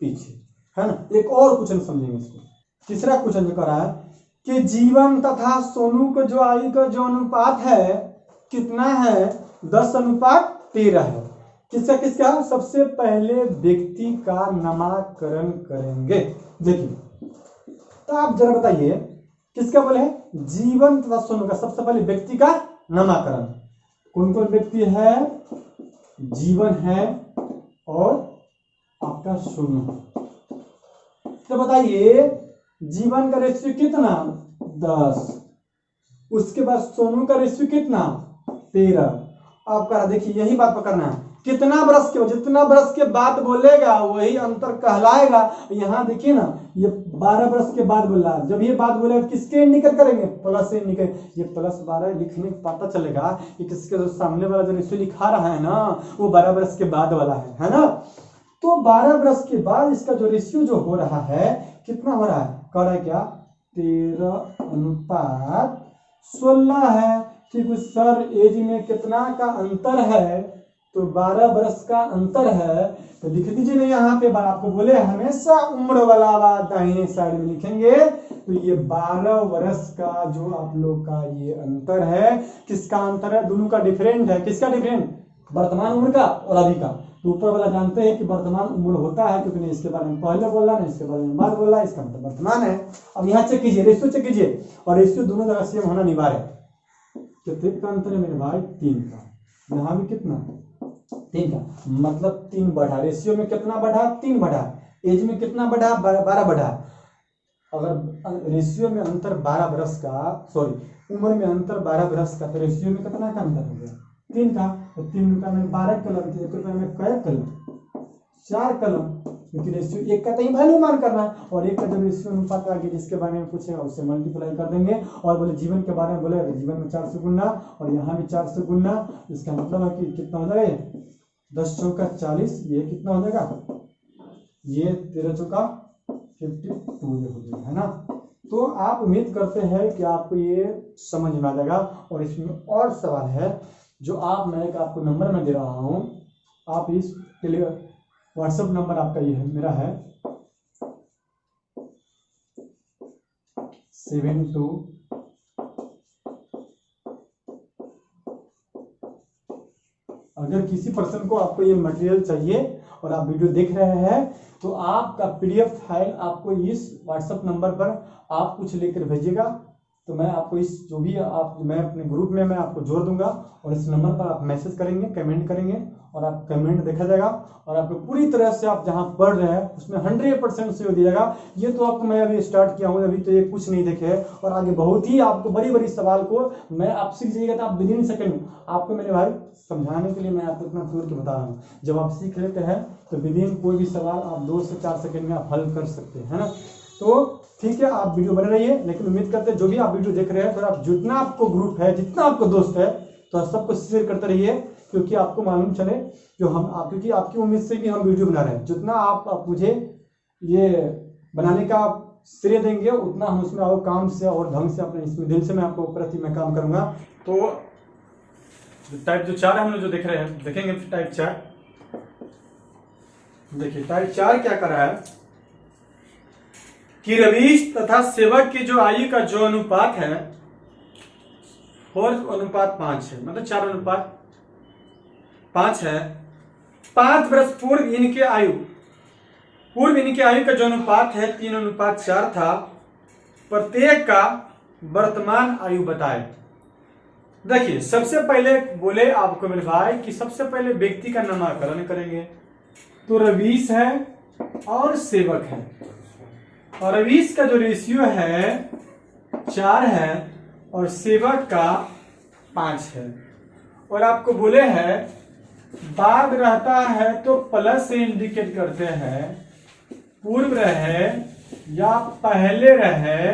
पीछे, है ना। एक और क्वेश्चन समझेंगे इसको। तीसरा क्वेश्चन जो कर रहा है कि जीवन तथा सोनू का जो आयु का जो अनुपात है कितना है, 10:13 है। किसका किसका, सबसे पहले व्यक्ति का नामकरण करेंगे। देखिए तो आप जरा बताइए किसका बोले, जीवन तथा सोनू का सबसे पहले व्यक्ति का नामकरण। कौन कौन व्यक्ति है, जीवन है और आपका सोनू। तो बताइए जीवन का रेशियो कितना, 10, उसके बाद सोनू का रेशियो कितना, 13। आपका देखिए यही बात पकड़ना है, कितना बरस के, जितना बरस के बाद बोलेगा वही अंतर कहलाएगा। यहाँ देखिए ना, ये 12 बरस के बाद बोल रहा है, जब ये बात बोलेगा किसके इंडिकेट करेंगे, प्लस से इंडिकेट। ये +12 लिखने पता चलेगा कि किसके जो सामने वाला जो रेशियो लिखा रहा है ना वो 12 बरस के बाद वाला है ना। तो 12 बरस के बाद इसका जो रेशियो जो हो रहा है कितना हो रहा है, कह रहा है क्या, 13:16 है। ठीक है सर, एज में कितना का अंतर है, तो 12 बरस का अंतर है, तो लिख दीजिए ना यहाँ पे। आपको बोले हमेशा उम्र वाला बात दाहिने साइड में लिखेंगे, तो ये 12 वर्ष का जो आप लोग का ये अंतर है, किसका अंतर है, दोनों का डिफरेंट है। किसका डिफरेंट, वर्तमान उम्र का और अभी का। तो ऊपर वाला जानते हैं कि वर्तमान उम्र होता है, क्योंकि नहीं इसके बारे में पहले बोला, नहीं इसके बारे में बाद बोला, इसका मतलब वर्तमान है। अब यहाँ चेक कीजिए, रेशियो चेक कीजिए, और रेशियो दोनों जगह सेम होना अनिवार्य है। कितने का अंतर है मेरे भाई, 3 का। यहाँ भी कितना, 3 का, मतलब 3 बढ़ा। रेशियो में कितना बढ़ा, 3 बढ़ा। एज में कितना बढ़ा, 12 बढ़ा। अगर रेशियो में अंतर 12 बरस का, सॉरी उम्र में अंतर 12 बरस का, तो रेशियो में कितना का अंतर हो गया, 3 का। तो 3 रुपया में 12 कलम, 1 रुपया में कै कलम, 4 कलम, क्योंकि रेशियो 1 का तो ही वैल्यू मान करना है, और 1 का जब रेशियो अनुपात आगे जिसके बारे में पूछेगा उससे मल्टीप्लाई कर देंगे। और बोले जीवन के बारे में बोले, जीवन में 4 से गुणना और यहाँ भी 4 से गुणना, इसका मतलब है कि कितना हो जाएगा, 10 चौका 40, ये कितना हो जाएगा, ये 13 चौका 52 ये हो जाएगा, है ना। तो आप उम्मीद करते हैं कि आपको ये समझ में आ जाएगा। और इसमें और सवाल है जो मैं आपको नंबर में दे रहा हूँ, आप इस व्हाट्सएप नंबर आपका ये है, मेरा है 72। अगर किसी पर्सन को आपको ये मटेरियल चाहिए और आप वीडियो देख रहे हैं, तो आपका PDF फाइल आपको इस व्हाट्सएप नंबर पर आप कुछ लेकर भेजिएगा, तो मैं आपको इस जो भी मैं अपने ग्रुप में मैं आपको जोड़ दूंगा, और इस नंबर पर आप मैसेज करेंगे, कमेंट करेंगे, और आप कमेंट देखा जाएगा, और आपको पूरी तरह से आप जहां पढ़ रहे हैं उसमें 100% से दिया जाएगा। ये तो आपको मैं अभी स्टार्ट किया हूँ, अभी तो ये कुछ नहीं देखे है, और आगे बहुत ही आपको बड़ी बड़ी सवाल को मैं आप सीख जाइएगा, तो आप विदिन सेकंड आपको मेरे भाई समझाने के लिए मैं आपको इतना दूर के बता रहा हूँ। जब आप सीख लेते हैं तो विदिन कोई भी सवाल आप 2 से 4 सेकंड में आप हल कर सकते हैं, है ना। तो ठीक है, आप वीडियो बने रहिए, लेकिन उम्मीद करते हैं जो भी आप वीडियो देख रहे हैं, तो आप जितना आपको ग्रुप है, जितना आपको दोस्त है, तो सबको शेयर करते रहिए, क्योंकि आपको मालूम चले जो क्योंकि आपकी उम्मीद से भी हम वीडियो बना रहे हैं। जितना आप मुझे ये बनाने का श्रेय देंगे, उतना हम उसमें और काम से और ढंग से अपने इसमें दिल से मैं आपको प्रति मैं काम करूंगा। तो टाइप जो 4 हम लोग जो देख रहे हैं, देखेंगे टाइप 4। देखिए टाइप 4 क्या कर रहा है कि रवीश तथा सेवक की जो आयु का जो अनुपात है 4:5 है, मतलब 4:5 है। 5 वर्ष पूर्व इनके आयु का जो अनुपात है 3:4 था। प्रत्येक का वर्तमान आयु बताए। देखिए सबसे पहले बोले आपको मेरे भाई कि सबसे पहले व्यक्ति का नामकरण करेंगे, तो रवीश है और सेवक है, और रवीश का जो रेशियो है 4 है और सेवक का 5 है। और आपको बोले हैं बाद रहता है तो प्लस से इंडिकेट करते हैं, पूर्व रहे या पहले रहे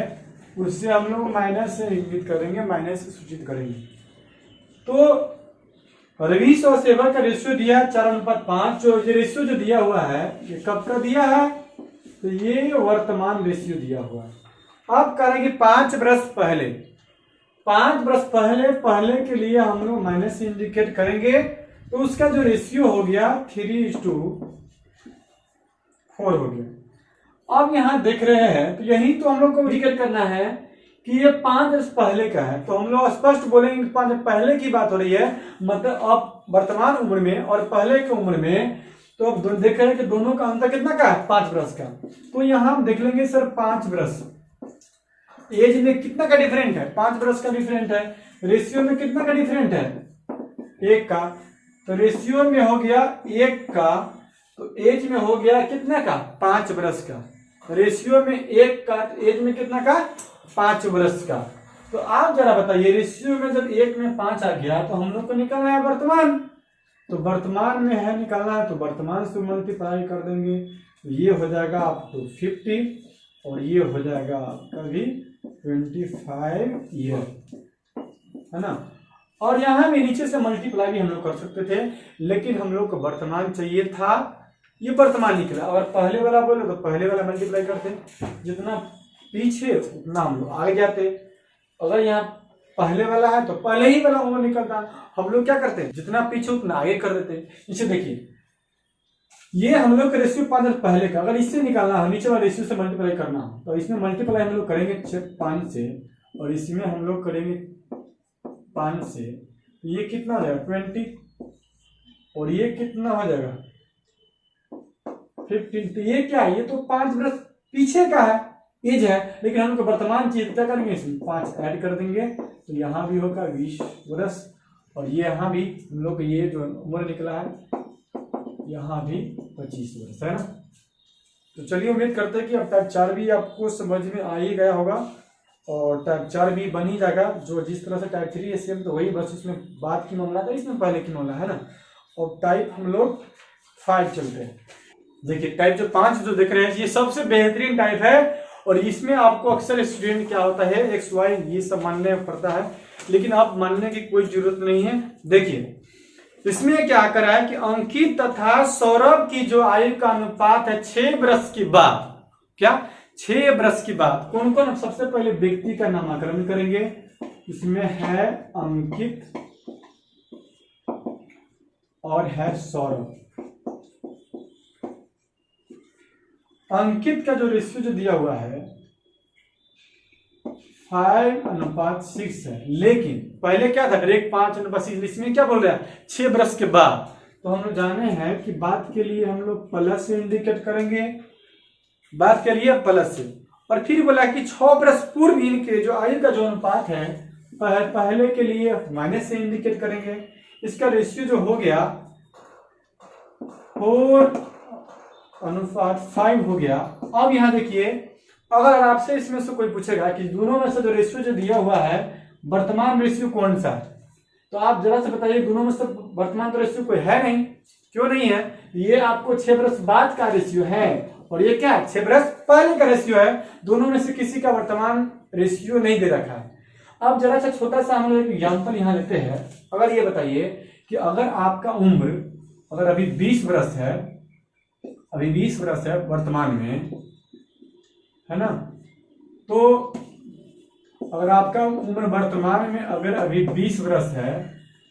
उससे हम लोग माइनस से इंगित करेंगे, माइनस से सूचित करेंगे। तो रवीश और सेवा का रेशियो दिया है 4:5। जो ये रेशियो जो दिया हुआ है ये कब का दिया है, तो ये वर्तमान रेशियो दिया हुआ है। अब करेंगे 5 वर्ष पहले, 5 वर्ष पहले के लिए हम लोग माइनस से इंडिकेट करेंगे, तो उसका जो रेशियो हो गया 3:4 हो गया। अब यहां देख रहे हैं तो यही तो हम लोग को इंडिकेट करना है कि ये 5 वर्ष पहले का है, तो हम लोग स्पष्ट बोलेंगे 5 वर्ष पहले की बात हो रही है, मतलब अब वर्तमान उम्र में और पहले की उम्र में, तो अब देख रहे हैं कि दोनों का अंतर कितना का है, 5 वर्ष का। तो यहां हम देख लेंगे सर 5 वर्ष, एज में कितना का डिफरेंट है, 5 वर्ष का डिफरेंट है, रेशियो में कितना का डिफरेंट है, 1 का। तो रेशियो में हो गया 1 का, तो एज में हो गया कितना का, 5 वर्ष का। रेशियो में 1 का, तो एज में कितना का, 5 वर्ष का। तो आप जरा बताइए, रेशियो में जब 1 में 5 आ गया तो हम लोग को निकालना है वर्तमान, तो वर्तमान में है निकालना है, तो वर्तमान से मल्टीप्लाई कर देंगे, तो ये हो जाएगा आपको 50 और ये हो जाएगा आपका भी 25 ईयर, है ना। और यहाँ भी नीचे से मल्टीप्लाई भी हम लोग कर सकते थे, लेकिन हम लोग को वर्तमान चाहिए था, ये वर्तमान निकला। और पहले वाला बोले तो पहले वाला मल्टीप्लाई करते, जितना पीछे उतना हम लोग आगे जाते। अगर यहाँ पहले वाला है तो पहले ही वाला उम्र निकलता, हम लोग क्या करते, जितना पीछे उतना आगे कर देते। नीचे देखिए, ये हम लोग का रेशियो 5 वर्ष पहले का, अगर इससे निकालना हो, नीचे वाले रेशियो से मल्टीप्लाई करना हो, तो इसमें मल्टीप्लाई हम लोग करेंगे 5 से, और इसमें हम लोग करेंगे 5 से, ये कितना हो जाएगा 20, और ये कितना हो जाएगा 15। तो ये क्या है, ये तो 5 वर्ष पीछे का है, एज है, लेकिन हम लोग वर्तमान चीज क्या करेंगे, इसमें 5 ऐड कर देंगे, तो यहाँ भी होगा 20 वर्ष, और ये यहाँ भी हम लोग ये जो उम्र निकला है यहाँ भी 25 वर्ष, है ना। तो चलिए उम्मीद करते हैं कि अब टाइप 4 भी आपको समझ में आ ही गया होगा, और टाइप 4 भी बन ही जाएगा, जो जिस तरह से टाइप 3 है सेम, तो वही बस इसमें बाद की मामला था, इसमें पहले की मामला है ना। और टाइप हम लोग 5 चलते हैं। देखिए टाइप जो 5 जो देख रहे हैं ये सबसे बेहतरीन टाइप है, और इसमें आपको अक्सर स्टूडेंट क्या होता है एक्स वाई ये सब मानने पड़ता है, लेकिन आप मानने की कोई जरूरत नहीं है। देखिए इसमें क्या करा है कि अंकित तथा सौरभ की जो आयु का अनुपात है 6 वर्ष के बाद, क्या 6 वर्ष के बाद कौन कौन, सबसे पहले व्यक्ति का नामकरण करेंगे। इसमें है अंकित और है सौरभ। अंकित का जो रेशियो जो दिया हुआ है 5:6 है, लेकिन पहले क्या था डायरेक्ट 5:6, इसमें क्या बोल रहा है 6 वर्ष के बाद। तो हम लोग जाने हैं कि बात के लिए हम लोग प्लस से इंडिकेट करेंगे, बात के लिए प्लस से, और फिर बोला कि 6 वर्ष पूर्व इनके जो आयु का जो अनुपात है पहले के लिए माइनस से इंडिकेट करेंगे। इसका रेशियो जो हो गया 4:5 हो गया। अब यहाँ देखिए, अगर आपसे इसमें से कोई पूछेगा कि दोनों में से जो रेशियो जो दिया हुआ है वर्तमान रेशियो कौन सा है, तो आप जरा से बताइए दोनों में से वर्तमान तो रेशियो कोई है नहीं। क्यों नहीं है, ये आपको 6 वर्ष बाद का रेशियो है, और ये क्या 6 वर्ष पहले का रेशियो है, दोनों में से किसी का वर्तमान रेशियो नहीं दे रखा है। अब जरा सा छोटा सा हम लोग एग्जाम्पल यहाँ लेते हैं। अगर ये बताइए कि अगर आपका उम्र अगर अभी 20 वर्ष है, अभी 20 वर्ष है वर्तमान में, है ना, तो अगर आपका उम्र वर्तमान में अगर अभी 20 वर्ष है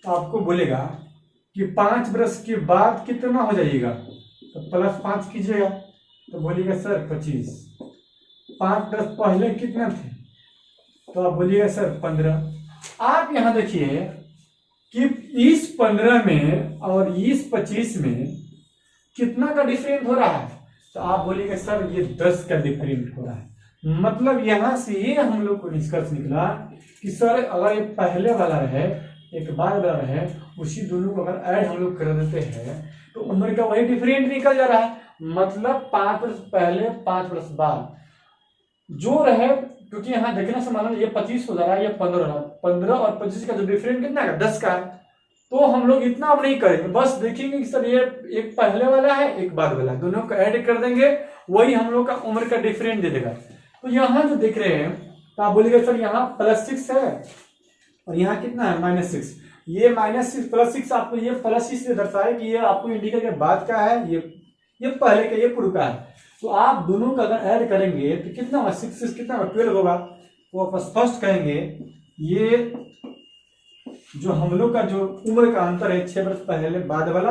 तो आपको बोलेगा कि 5 वर्ष के बाद कितना हो जाएगा, तो +5 कीजिएगा, तो बोलिएगा सर 25। 5 वर्ष पहले कितना थे, तो आप बोलिएगा सर 15। आप यहाँ देखिए कि इस 15 में और इस 25 में कितना का डिफरेंट हो रहा है, तो आप बोलिएगा सर ये 10 का डिफरेंट हो रहा है। मतलब यहां से ये हम लोग को निष्कर्ष निकला कि सर अगर ये पहले वाला रहे एक बाद वाला रहे, उसी दोनों को अगर ऐड हम लोग कर देते हैं तो उम्र का वही डिफरेंट निकल जा रहा है। मतलब 5 वर्ष पहले 5 वर्ष बाद जो रहे, क्योंकि यहाँ देखने से मानो ये 25 हो जा रहा है, ये 15 और 25 का जो डिफरेंट कितना है 10 का है। तो हम लोग इतना अब नहीं करेंगे, बस देखेंगे कि सर ये एक पहले वाला है एक बाद वाला है, दोनों को ऐड कर देंगे, वही हम लोग का उम्र का डिफरेंट दे देगा। तो यहाँ जो देख रहे हैं तो आप बोलिएगा सर यहाँ +6 है और यहाँ कितना है -6। ये -6 +6 आपको ये +6 से दर्शाए कि ये आपको इंडिकेट के बाद का है, ये पहले का, ये पूर्व का है। तो आप दोनों का अगर ऐड करेंगे तो कितना होगा, 6 से कितना होगा 12 होगा। तो आप स्पष्ट कहेंगे ये जो हम लोग का जो उम्र का अंतर है 6 वर्ष पहले बाद वाला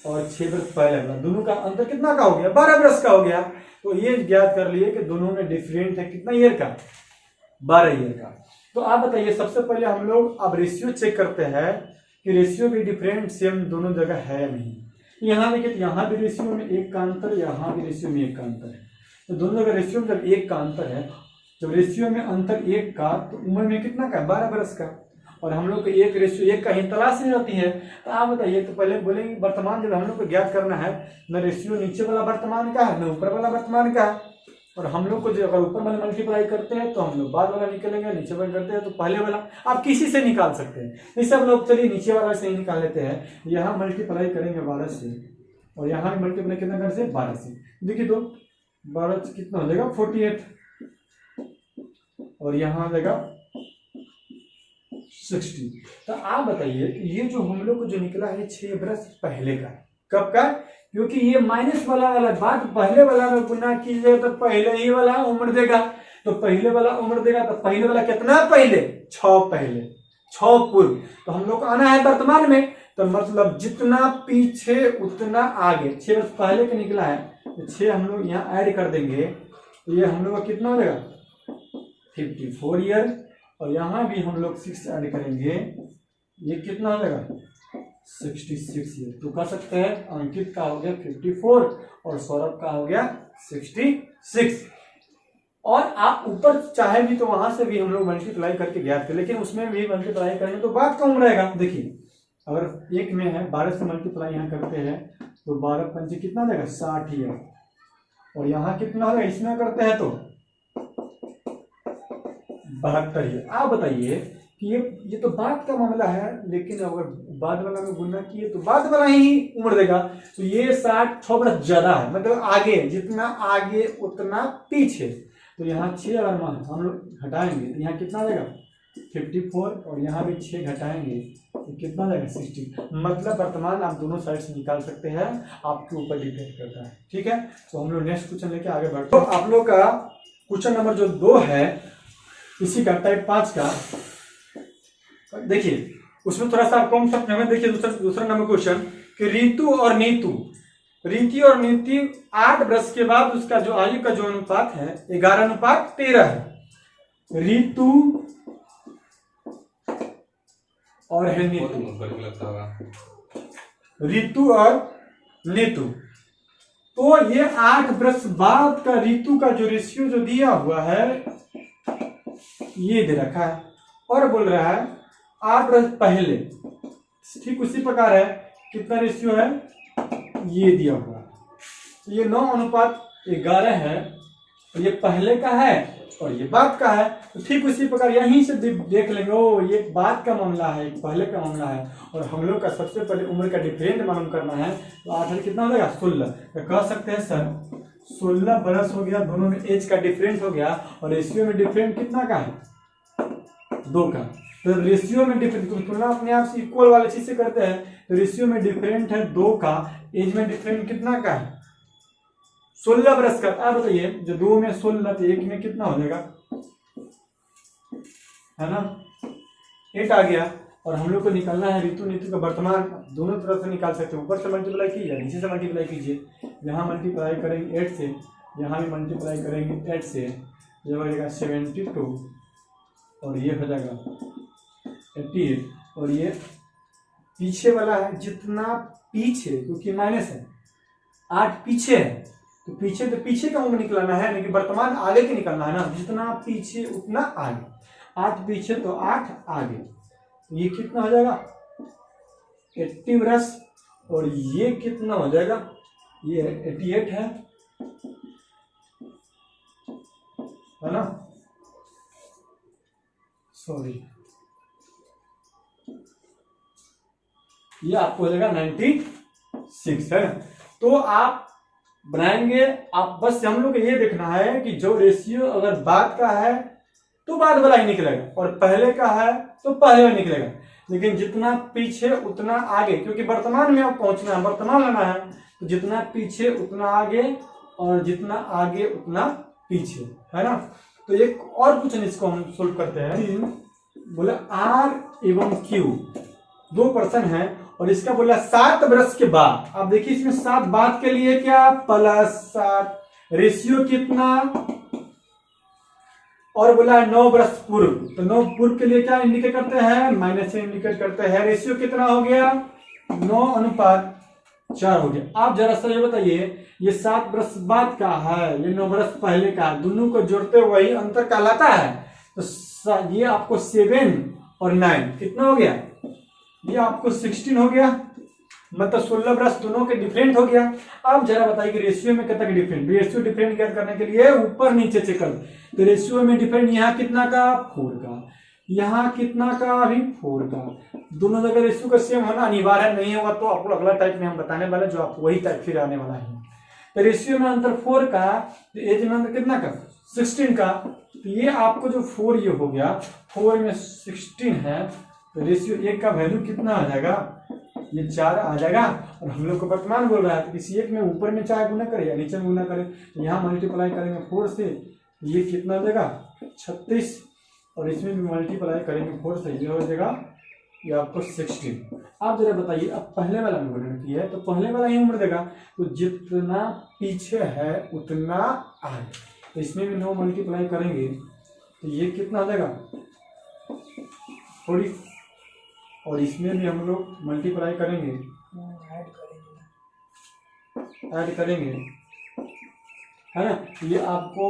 और 6 वर्ष पहले वाला, दोनों का अंतर कितना का हो गया, 12 वर्ष का हो गया। तो ये ज्ञात कर लिए कि दोनों में डिफरेंट है कितना ईयर का, 12 ईयर का। तो आप बताइए सबसे पहले हम लोग अब रेशियो चेक करते हैं कि रेशियो भी डिफरेंट सेम दोनों जगह है या नहीं। यहाँ देखिए तो यहाँ भी रेशियो में 1 का अंतर, यहाँ भी रेशियो में 1 का अंतर है। तो दोनों जगह रेशियो में जब 1 का अंतर है, जब रेशियो में अंतर 1 का, तो उम्र में कितना का, 12 वर्ष का। और हम लोग को 1 रेशियो 1 का ही तलाश नहीं होती है। तो आप बताइए, तो पहले बोलेंगे वर्तमान जब हम लोग को ज्ञात करना है, न रेशियो नीचे वाला वर्तमान का है न ऊपर वाला वर्तमान का है। और हम लोग को जो अगर ऊपर वाला मल्टीप्लाई करते हैं तो हम लोग बाद वाला निकलेंगे, नीचे वाला करते हैं तो पहले वाला। आप किसी से निकाल सकते हैं, जैसे हम लोग चलिए नीचे वाला से ही निकाल लेते हैं। यहाँ मल्टीप्लाई करेंगे 12 से और यहाँ भी मल्टीप्लाई कितना कर से, 12 से। देखिए तो 12 से कितना हो जाएगा 48 और यहाँ आ जाएगा 60। तो आप बताइए कि ये जो हम लोग को जो निकला है 6 वर्ष पहले का, कब का, क्योंकि ये माइनस वाला बात पहले वाला में गुना कीजिए तो पहले ही वाला उम्र देगा। तो पहले वाला उम्र देगा तो पहले वाला कितना पहले, 6 पहले, 6 पूर्व। तो हम लोग को आना है वर्तमान में, तो मतलब जितना पीछे उतना आगे। 6 वर्ष पहले का निकला है तो 6 हम लोग यहाँ ऐड कर देंगे तो ये हम लोग का कितना हो जाएगा 54 ईयर। और यहाँ भी हम लोग 6 ऐड करेंगे, ये कितना हो जाएगा 66 ईयर। तो कह सकते हैं अंकित का हो गया 54 और सौरभ का हो गया 66। और आप ऊपर चाहे भी तो वहां से भी हम लोग मल्टीप्लाई करके ज्ञात करें, लेकिन उसमें भी मल्टीप्लाई करेंगे तो बात कम रहेगा। देखिए अगर 1 में है 12 से मल्टीप्लाई यहाँ करते हैं तो 12 पंचे कितना देगा 60 ईयर। और यहाँ कितना होगा इसमें करते हैं तो 72 ईयर। आप बताइए कि ये तो बाद का मामला है, लेकिन अगर बाद वाला में गुना किए तो बाद वाला ही उम्र देगा। तो ये 6 वर्ष ज्यादा है, मतलब आगे, जितना आगे उतना पीछे। तो यहाँ 6 अगर हम लोग घटाएंगे तो यहाँ कितना देगा 54 और यहाँ भी 6 घटाएंगे तो कितना देगा 60। मतलब वर्तमान आप दोनों साइड से निकाल सकते हैं, आपके ऊपर डिपेंड करता है। ठीक है, तो हम लोग नेक्स्ट क्वेश्चन लेके आगे बढ़ते हैं। तो आप लोग का क्वेश्चन नंबर जो 2 है इसी का टाइप 5 का, देखिए उसमें थोड़ा सा कम समझ में। देखिए दूसरा नंबर क्वेश्चन कि ऋतु और नीतू, रीति और नीति 8 वर्ष के बाद उसका जो आयु का जो अनुपात है 11:13 है। ऋतु और है नीतू, ऋतु और नीतू। तो ये 8 वर्ष बाद का ऋतु का जो रेशियो जो दिया हुआ है ये दे रखा है, और बोल रहा है 8 वर्ष पहले। ठीक उसी प्रकार है, कितना रेशियो है ये दिया हुआ है। तो ये 9:11 है, और ये पहले का है और ये बाद का है। तो ठीक उसी प्रकार यहीं से देख लेंगे, ओ ये बाद का मामला है, पहले का मामला है, और हम लोग का सबसे पहले उम्र का डिफरेंट मालूम करना है। तो 8 कितना हो जाएगा 16। तो कह सकते हैं सर 16 बरस हो गया, दोनों में एज का डिफरेंट हो गया, और रेशियो में डिफरेंट कितना का है 2 का। तो रेशियो में डिफरेंट, तुलना अपने आप से इक्वल वाले चीज से करते हैं, तो रेशियो में डिफरेंट है 2 का, एज में डिफरेंट कितना का है 16 बरस का। आप बताइए जो 2 में 16 तो 1 में कितना हो जाएगा, है ना 8 आ गया। और हम लोग को निकालना है ऋतु नीतु का वर्तमान, दोनों तरफ से निकाल सकते हैं, ऊपर से मल्टीप्लाई कीजिए नीचे से मल्टीप्लाई कीजिए। यहाँ मल्टीप्लाई करेंगे 8 से, यहाँ भी मल्टीप्लाई करेंगे 8 से, ये हो जाएगा 72 और ये हो जाएगा 88। और ये पीछे वाला है, जितना पीछे क्योंकि माइनस है 8 पीछे है, तो पीछे का उम्र निकलना है, लेकिन वर्तमान आगे के निकलना है ना, जितना पीछे उतना आगे। 8 पीछे तो 8 आगे, तो ये कितना हो जाएगा 80 वर्ष। और ये कितना हो जाएगा, ये 88 है ना, सॉरी ये आपको हो जाएगा 96 है। तो आप बनाएंगे, आप बस हम लोग को ये देखना है कि जो रेशियो अगर बाद का है तो बाद वाला ही निकलेगा, और पहले का है तो पहले वाला निकलेगा। लेकिन जितना पीछे उतना आगे, क्योंकि वर्तमान में अब पहुंचना है, वर्तमान लेना है, तो जितना पीछे उतना आगे और जितना आगे उतना पीछे, है ना। तो एक और क्वेश्चन इसको हम सोल्व करते हैं। बोला R एवं Q दो पर्सन है और इसका बोला 7 बरस के बाद। अब देखिए इसमें 7 बाद के लिए क्या +7, रेशियो कितना, और बोला 9 बरस पूर्व, तो 9 पूर्व के लिए क्या इंडिकेट करते हैं, माइनस से इंडिकेट करते हैं। रेशियो कितना हो गया 9:4 हो गया। आप जरा सा ये बताइए, ये 7 बरस बाद का है, ये 9 बरस पहले का, दोनों को जोड़ते वही अंतर कहलाता है। तो ये आपको 7 और 9 कितना हो गया, ये आपको 16 हो गया, मतलब 16 बरस दोनों के डिफरेंट हो गया। अब जरा बताइए कि रेशियो में कितना डिफरेंट, रेशियो डिफरेंट ज्ञात करने के लिए ऊपर नीचे चेक कर। तो रेशियो में डिफरेंट यहाँ कितना का 4 का, यहाँ कितना का अभी 4 का, दोनों जगह रेशियो का सेम होना अनिवार्य नहीं होगा, तो आपको अगला टाइप में हम बताने वाले जो आपको वही टाइप फिर आने वाला है। तो रेशियो में अंतर 4 का, तो एज में अंतर कितना का 16 का, तो ये आपको जो 4 ये हो गया, 4 में 16 है, तो रेशियो 1 का वैल्यू कितना आ जाएगा, ये 4 आ जाएगा। और हम लोग को वर्तमान बोल रहा है, तो किसी एक में ऊपर में चाहे गुना करे या नीचे में गुना करे, तो यहाँ मल्टीप्लाई करेंगे 4 से, ये कितना हो जाएगा 36, और इसमें भी मल्टीप्लाई करेंगे 4 से, ये हो जाएगा ये आपको 16। आप जरा बताइए, अब पहले वाला में गुणन किया है तो पहले वाला ही उम्र देगा, तो जितना पीछे है उतना आगे, तो इसमें भी 9 मल्टीप्लाई करेंगे तो ये कितना हो जाएगा 40, और इसमें भी हम लोग मल्टीप्लाई करेंगे, ऐड करेंगे, है ना। ये आपको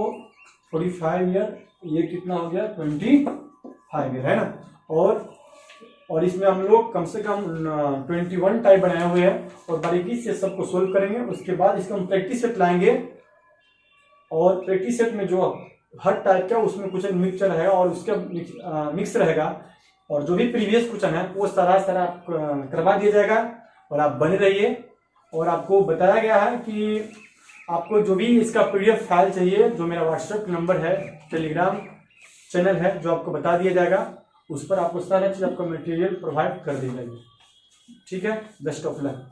45 ईयर, ये कितना हो गया 25 ईयर, है ना। और इसमें हम लोग कम से कम 21 टाइप बनाए हुए हैं, और बारीकी से सबको सोल्व करेंगे। उसके बाद इसको हम प्रैक्टिस सेट लाएंगे, और प्रैक्टिस सेट में जो हर टाइप का उसमें क्वेश्चन मिक्सचर है और उसका मिक्स रहेगा, और जो भी प्रीवियस क्वेश्चन है वो सारा करवा दिया जाएगा, और आप बने रहिए। और आपको बताया गया है कि आपको जो भी इसका PDF फाइल चाहिए, जो मेरा व्हाट्सएप नंबर है, टेलीग्राम चैनल है, जो आपको बता दिया जाएगा, उस पर आपको सारा चीज़ आपका मटेरियल प्रोवाइड कर दी जाएगी। ठीक है, बेस्ट ऑफ लक।